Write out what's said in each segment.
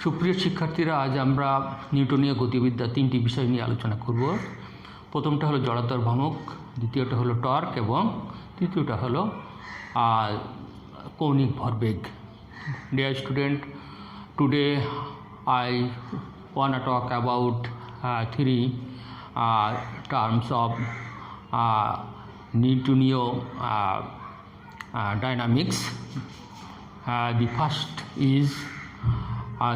সুপ্রিয় শিক্ষার্থীরা, আজ আমরা নিউটনীয় গতিবিদ্যা তিনটি বিষয় নিয়ে আলোচনা করব। প্রথমটা হলো জড়তার ভ্রামক, দ্বিতীয়টা হলো টর্ক এবং তৃতীয়টা হলো কৌণিক ভরবেগ। Dear student, today I wanna talk about three terms of Newtonian dynamics. The first is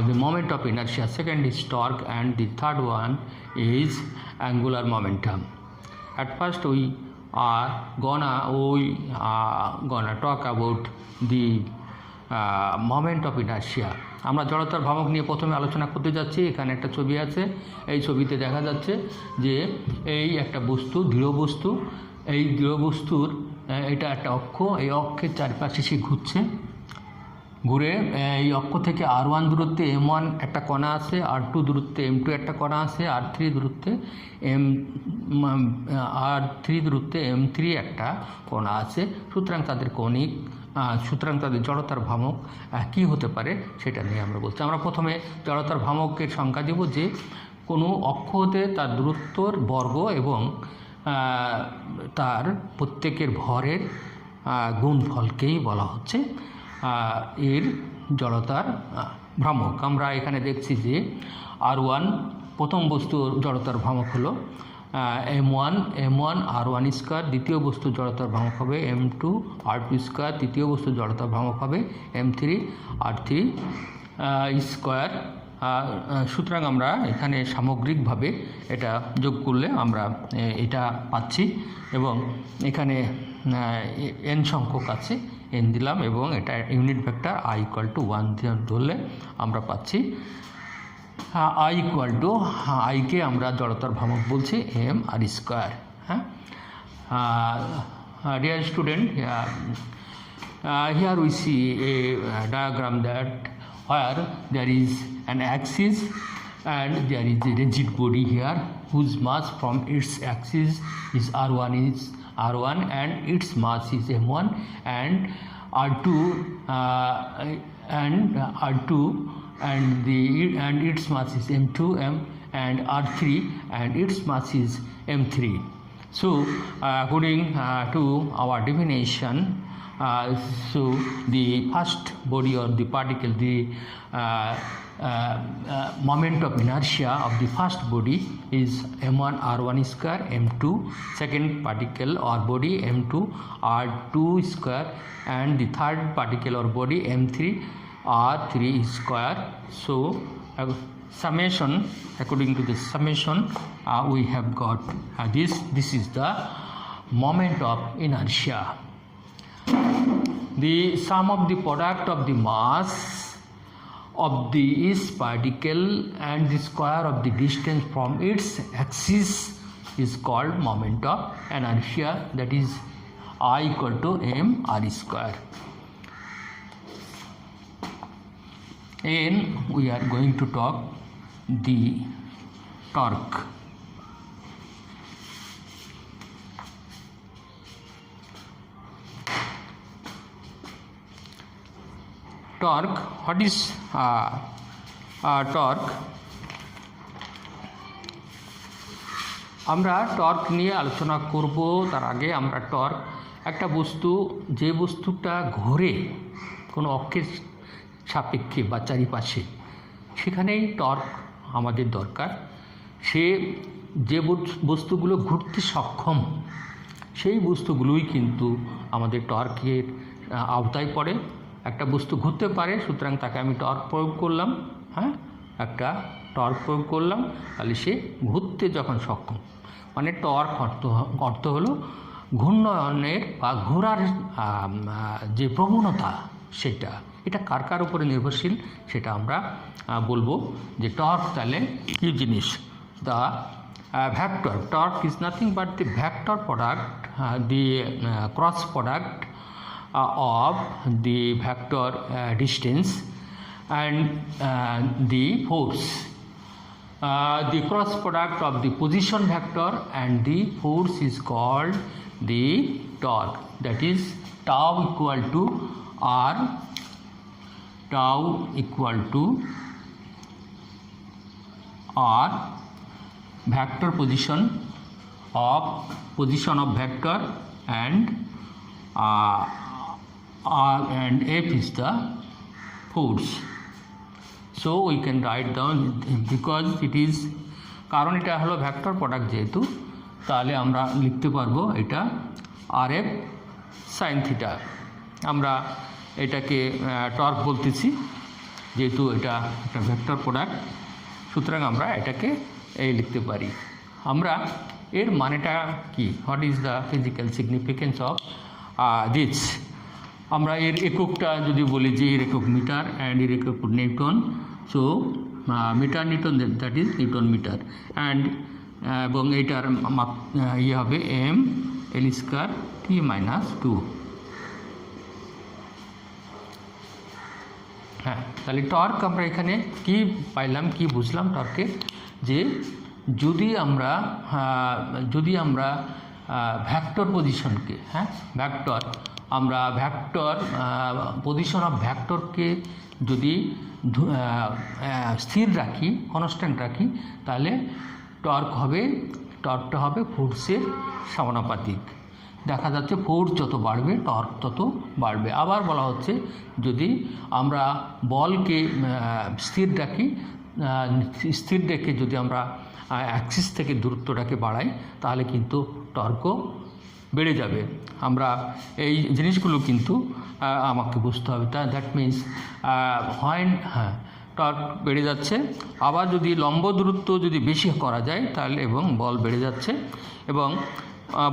the moment of inertia, second is torque, and the third one is angular momentum. At first we are gonna talk about the moment of inertia. আমরা জড়তার ভ্রামক নিয়ে প্রথমে আলোচনা করতে যাচ্ছি। এখানে একটা ছবি আছে, এই ছবিতে দেখা যাচ্ছে যে এই একটা বস্তু, দৃঢ় বস্তু, এই দৃঢ় বস্তুর এটা একটা অক্ষ, এই অক্ষের চারপাশে সে ঘুরছে। ঘুরে এই অক্ষ থেকে R1 দূরত্বে M1 একটা কণা আছে, R2 দূরত্বে M2 একটা কণা আছে, R3 দূরত্বে M3 একটা কণা আছে। সুতরাং তাদের জড়তার ভ্রামক কী হতে পারে সেটা নিয়ে আমরা বলছি। আমরা প্রথমে জড়তার ভ্রামকের সংজ্ঞা দেব যে কোনো অক্ষ হতে তার দূরত্বর বর্গ এবং তার প্রত্যেকের ভরের গুণফলকেই বলা হচ্ছে এর জড়তার ভ্রামক। আমরা এখানে দেখছি যে R1 প্রথম বস্তুর জড়তার ভ্রামক হলো M1 R1 স্কয়ার, দ্বিতীয় বস্তুর জড়তার ভ্রামক হবে M2 R2 স্কয়ার, তৃতীয় বস্তুর জড়তার ভ্রামক হবে M3 R3 স্কয়ার। সুতরাং আমরা এখানে সামগ্রিকভাবে এটা যোগ করলে আমরা এটা পাচ্ছি এবং এখানে n সংখ্যক আছে, n দিলাম এবং এটা ইউনিট ভেক্টর i = 1 ধরলে আমরা পাচ্ছি i কে আমরা জড়তার ভ্রামক বলছি mr স্কয়ার। হ্যাঁ, dear student, here we see a diagram that where there is an axis and there is a rigid body here whose mass from its axis is R1 and its mass is M1 and R2 and its mass is M2 and R3 and its mass is M3. So according to our definition, so the first body or the particle, the moment of inertia of the first body is M1 R1 square, M2 second particle or body M2 R2 square, and the third particle or body M3 R3 square. So summation, according to the summation we have got this is the moment of inertia. The sum of the product of the mass of the each particle and the square of the distance from its axis is called moment of inertia, that is I = mr square. And we are going to talk the torque. Torque, what is torque? আমরা torque নিয়ে আলোচনা করব। তার আগে আমরা torque, একটা বস্তু যে বস্তুটা ঘোরে কোনো অক্ষের সাপেক্ষে বা চারিপাশে, সেখানেই টর্ক আমাদের দরকার। সে যে বস্তুগুলো ঘুরতে সক্ষম সেই বস্তুগুলোই কিন্তু আমাদের টর্কের আওতায় পড়ে। একটা বস্তু ঘুরতে পারে, সুতরাং তাকে আমি টর্ক প্রয়োগ করলাম। হ্যাঁ, একটা টর্ক প্রয়োগ করলাম, তাহলে সে ঘুরতে যখন সক্ষম, মানে টর্ক অর্থ হলো ঘূর্ণনের বা ঘোরার যে প্রবণতা, সেটা এটা কার উপরে নির্ভরশীল সেটা আমরা বলবো যে টর্ক তাহলে কী জিনিস। The vector, torque is nothing but the vector product, the cross product of the vector distance and the force. The cross product of the position vector and the force is called the torque, that is tau equal to R, tau equal to or vector position of vector, and F is the force. So we can write down, because it is, কারণ এটা হলো vector product যেহেতু, তাহলে আমরা লিখতে পারবো এটা RF sin theta. আমরা এটাকে টর্ক বলতেছি যেহেতু এটা একটা ভেক্টর প্রোডাক্ট, সুতরাং আমরা এটাকে এই লিখতে পারি। আমরা এর মানেটা কি, what is the physical significance of this, আমরা এর এককটা যদি বলি যে এর একক মিটার অ্যান্ড এর একক newton, so metre newton, that is newton metre, and এবং এইটার ইয়ে হবে m(L²) T-2। হ্যাঁ, তাহলে টর্ক আমরা এখানে কি পাইলাম, কি বুঝলাম টর্কে, যে যদি আমরা ভেক্টর পজিশনকে, হ্যাঁ ভেক্টর, আমরা ভেক্টর পজিশন অফ ভেক্টরকে যদি স্থির রাখি, কনস্ট্যান্ট রাখি, তাহলে টর্কটা হবে ফোর্সের সমানুপাতিক। দেখা যাচ্ছে ফোর্স যত বাড়বে টর্ক তত বাড়বে। আবার বলা হচ্ছে যদি আমরা বলকে স্থির রেখে যদি আমরা অ্যাক্সিস থেকে দূরত্বটাকে বাড়াই, তাহলে কিন্তু টর্কও বেড়ে যাবে। আমরা এই জিনিসগুলো কিন্তু আমাকে বুঝতে হবে। দ্যাট মিনস টর্ক বেড়ে যাচ্ছে, আবার যদি লম্ব দূরত্ব যদি বেশি করা যায় তাহলে, এবং বল বেড়ে যাচ্ছে, এবং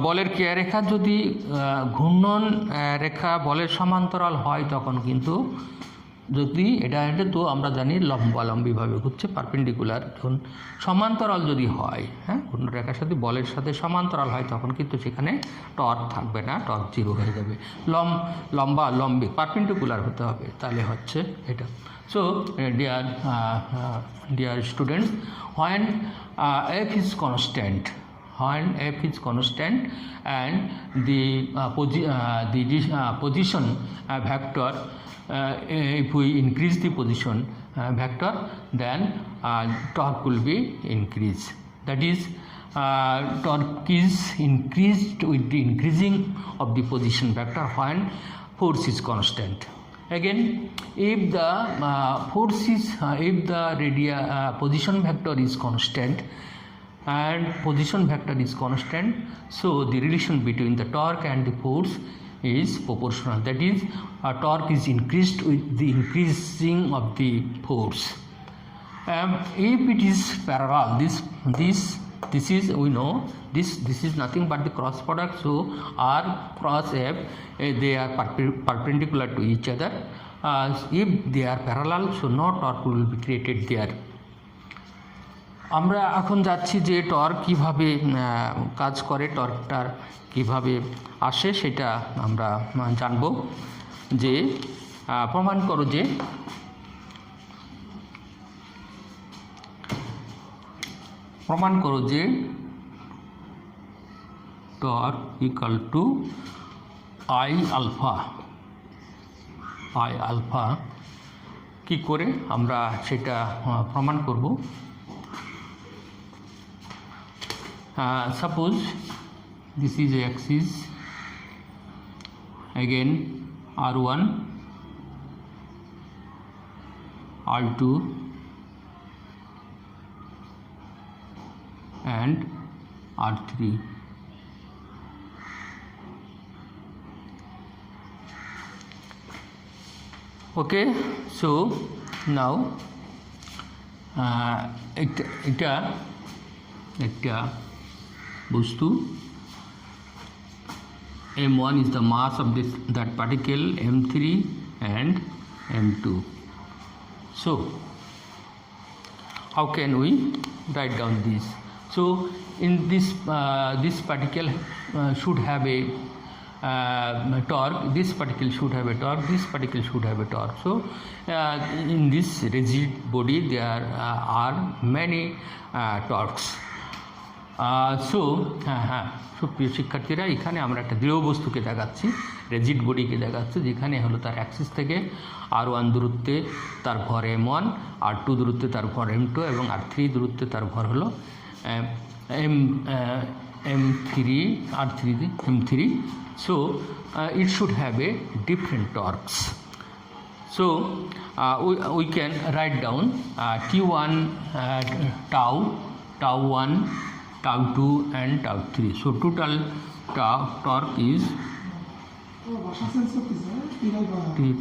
বলের ক্রিয়ারেখা যদি ঘূর্ণন রেখা বলের সমান্তরাল হয়, তখন কিন্তু যদি এটা তো আমরা জানি লম্বালম্বিভাবে ঘুরছে, পারপেন্ডিকুলার, যখন সমান্তরাল যদি হয়, হ্যাঁ ঘূর্ণন রেখার সাথে বলের সাথে সমান্তরাল হয়, তখন কিন্তু সেখানে টর্ক থাকবে না, টর্ক 0 হয়ে যাবে। লম্বিক পারপেন্ডিকুলার হতে হবে, তাহলে হচ্ছে এটা। So dear students, when F is constant and the position vector, if we increase the position vector, then torque will be increased. That is, torque is increased with the increasing of the position vector when force is constant. Again, if the position vector is constant, and position vector is constant, so the relation between the torque and the force is proportional. That is, torque is increased with the increasing of the force. If it is parallel, this is, we know this is nothing but the cross product, so R cross F, they are perpendicular to each other. If they are parallel, so no torque will be created there. আমরা এখন যাচ্ছি যে torque কিভাবে কাজ করে, টর্কটার কিভাবে আসে সেটা আমরা জানব। যে প্রমাণ করো যে torque equal to I alpha. কি করে আমরা সেটা প্রমাণ করব? Suppose this is axis, again R1, R2 and R3. Okay, so now একটা বস্তু, m1 is the mass of that particle, m3 and m2. So how can we write down this? So in this particle should have a torque, this particle should have a torque, this particle should have a torque. So in this rigid body there are many torques. সুপ্রিয় শিক্ষার্থীরা, এখানে আমরা একটা দৃঢ় বস্তুকে দেখাচ্ছি। রেজিড বডিকে দেখাচ্ছে, যেখানে হলো তার অ্যাক্সিস থেকে r1 দূরত্বে তার ভর m1, r2 দূরত্বে তার ভর m2 এবং r3 দূরত্বে তার ভর হলো m3. So it should have a different torques. So we can write down T1, tau 1, tau 2 and tau 3. So total torque is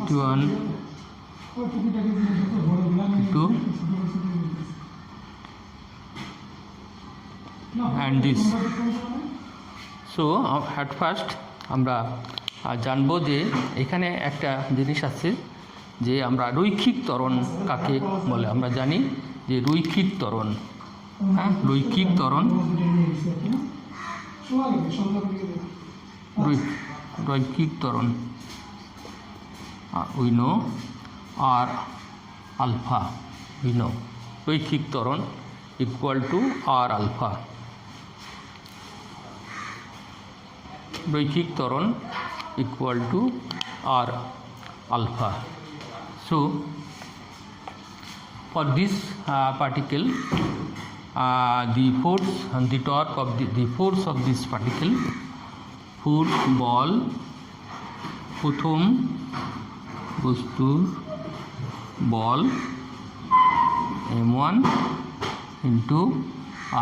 T1 2 and this. So at first আমরা জানবো যে এখানে একটা জিনিস আছে যে আমরা রৈখিক ত্বরণ কাকে বলে। আমরা জানি যে রৈখিক ত্বরণ, রৈখিক ত্বরণ, রৈখিক ত্বরণ we know r alpha, we know রৈখিক ত্বরণ equal to r alpha. রৈখিক ত্বরণ equal to r alpha. So for this particle, the force and the torque of the force of this particle, force ball প্রথম বস্তুর বল m1 into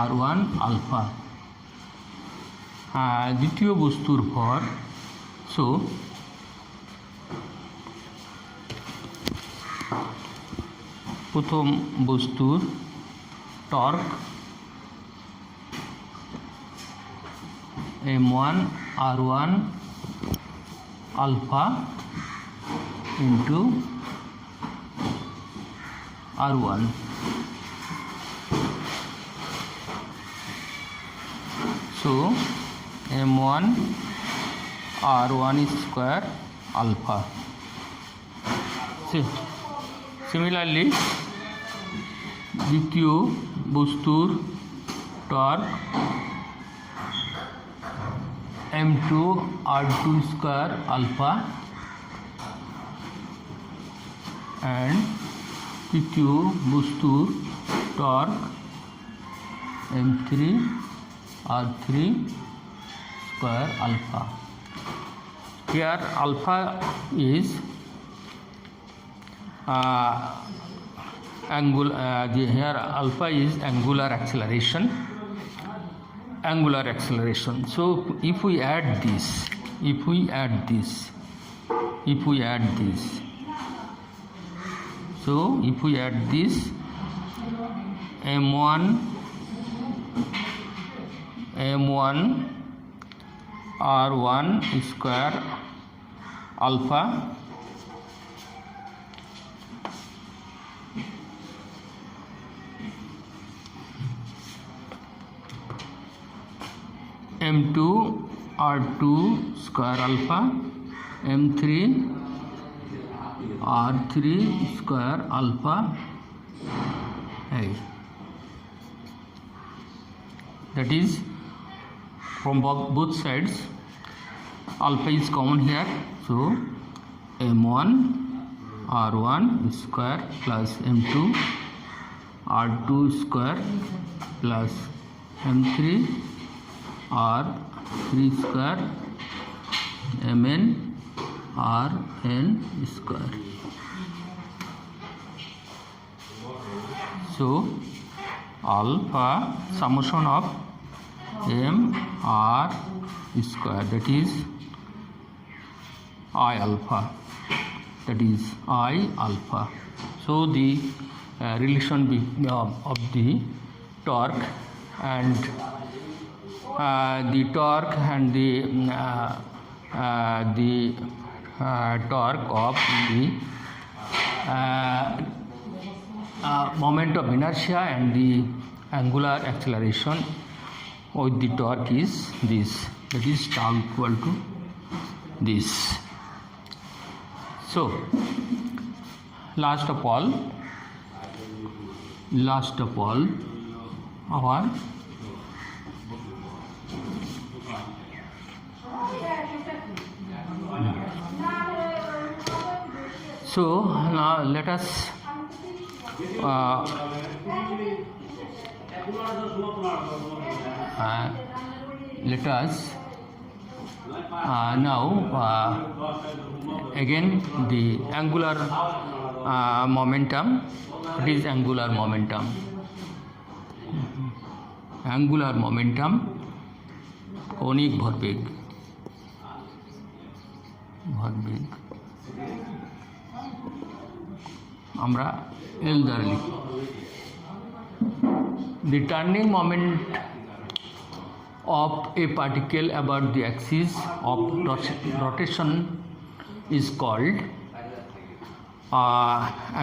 r1 alpha, দ্বিতীয় বস্তুর ভর, so প্রথম বস্তুর torque m1 r1 alpha into r1. So m1 r1 square alpha. Similarly, দ্বিতীয় বস্তুর torque m2 r2 square alpha and তৃতীয় বস্তুর torque m3 r3 square alpha. Here alpha is here alpha is angular acceleration. So if we add this, so if we add this m1 r1 square alpha m2 r2 square alpha m3 r3 square alpha, that is from both sides alpha is common here, so m1 r1 square plus m2 r2 square plus m3 r3 square mn rn square. So alpha summation of m r square, that is I alpha, So the relation of the torque and the torque and the torque of the moment of inertia and the angular acceleration with the torque is this, that is tau equal to this. So last of all our So now let us now again the angular momentum. What is angular momentum? Angular momentum কৌণিক ভরবেগ আমরা L দ্বারা লিখি। The turning moment of a particle about the axis of rotation is called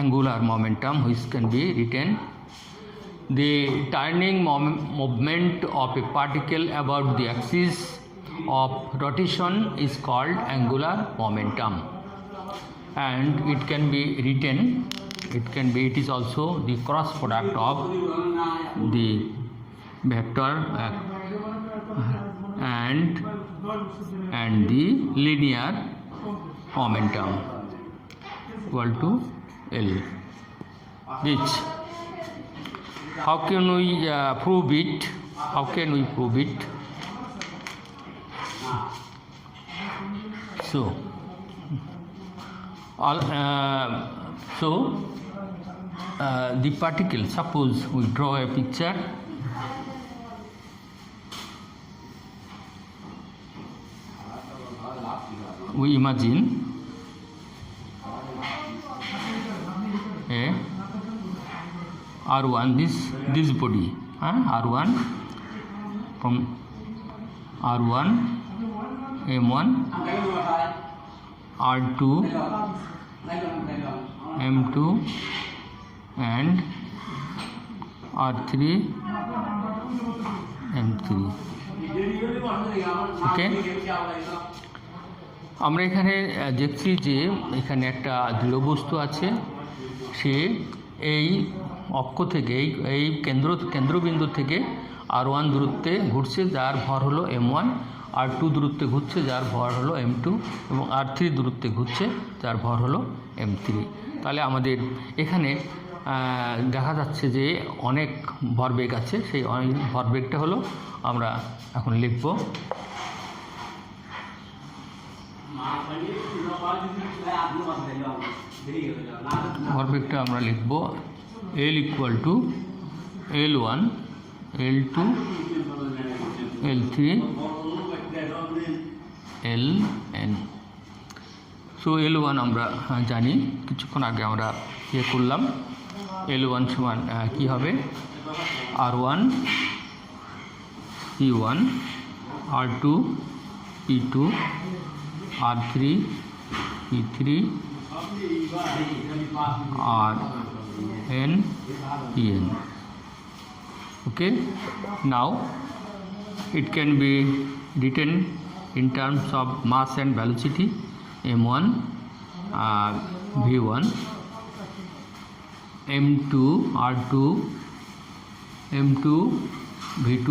angular momentum, which can be written: the turning movement of a particle about the axis of rotation is called angular momentum, and it can be written, it is also the cross product of the vector and the linear momentum equal to L, which how can we prove it? So the particle, suppose we draw a picture. We imagine a R1, this body, R1, from R1, M1, R2, M2, and R3, M3. Okay. আমরা এখানে দেখছি যে এখানে একটা দৃঢ় বস্তু আছে, সে এই অক্ষ থেকে এই কেন্দ্রবিন্দু থেকে R1 দূরত্বে ঘুরছে, যার ভর হলো M1, R2 দূরত্বে ঘুরছে, যার ভর হলো M2, এবং R3 দূরত্বে ঘুরছে, যার ভর হলো M3। তাহলে আমাদের এখানে দেখা যাচ্ছে যে অনেক ভরবেগ আছে। সেই ভরবেগটা হলো, আমরা এখন লিখব, ভরবেগটা আমরা লিখব L equal to L1, L2, L3, Ln। So L1 আমরা জানি, কিছুক্ষণ আগে আমরা ইয়ে করলাম। L1 সমান কী হবে? R1 P1, R2 P2, R3 P3, Rn Pn. Okay, now it can be written in terms of mass and velocity. M1 V1, M2 R2, M2 V2,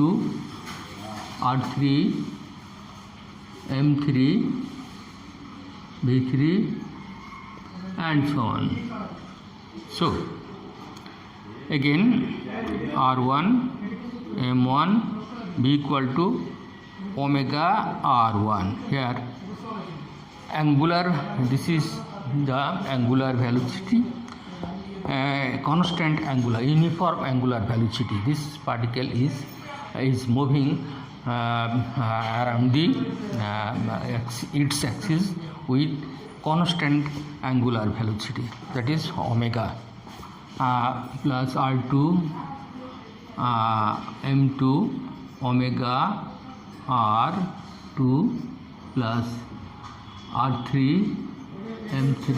R3 M3 V3, and so on. So again, R1 M1 B equal to omega R1. Here angular, this is the angular velocity, constant angular, uniform angular velocity. This particle is moving around the its axis with constant angular velocity, that is omega, plus R2 M2 omega R2 plus R3 M3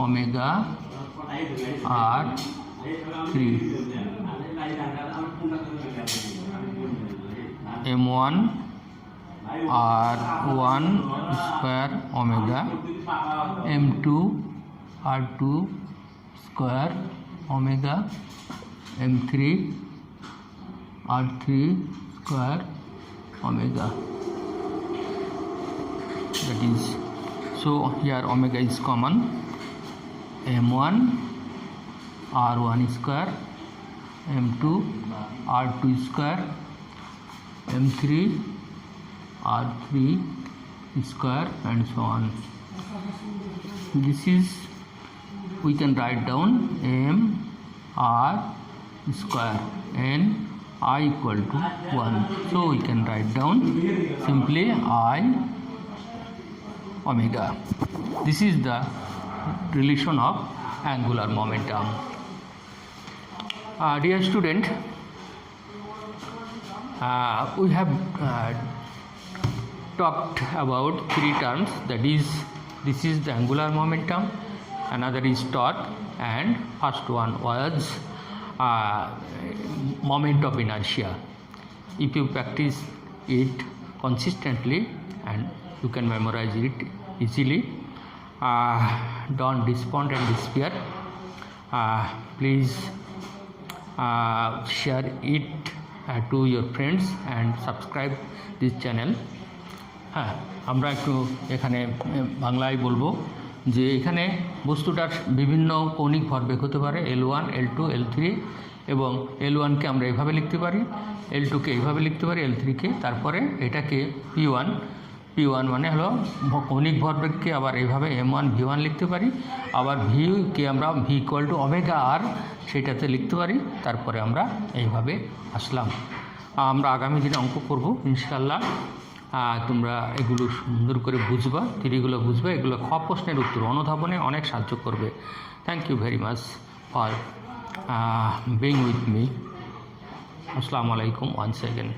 omega R3, M1 R1 square omega, M2 R2 square omega, M3 R3 square omega, that is So here omega is common, m1 r1 square, m2 r2 square, m3 r3 square, and so on. This is, we can write down m r square n I equal to 1. So we can write down simply I omega. This is the relation of angular momentum. Dear student, we have talked about three terms, that is, this is the angular momentum, another is torque, and first one was moment of inertia. If you practice it consistently and you can memorize it easily, don't despond and despair. Please share it to your friends and subscribe this channel. হ্যাঁ, আমরা একটু এখানে বাংলায় বলবো যে এখানে বস্তুটার বিভিন্ন কৌণিক ভরবেগ হতে পারে L1, L2, L3, এবং L1কে আমরা এভাবে লিখতে পারি, L2কে এইভাবে লিখতে পারি, L3কে, তারপরে এটাকে P1 মানে হলো কৌণিক ভরবেগকে আবার এইভাবে M1 V1 লিখতে পারি, আবার ভিকে আমরা V ইকুয়াল টু ওমেগা আর সেটাতে লিখতে পারি। তারপরে আমরা এইভাবে আসলাম। আমরা আগামী দিনে অঙ্ক করব ইনশাআল্লাহ। তোমরা এগুলো সুন্দর করে বুঝবা, থিওরিগুলো বুঝবা, এগুলো প্রশ্নের উত্তর অনুধাবনে অনেক সাহায্য করবে। Thank you very much for being with me. আসসালামু আলাইকুম ওয়ান্স এগেন।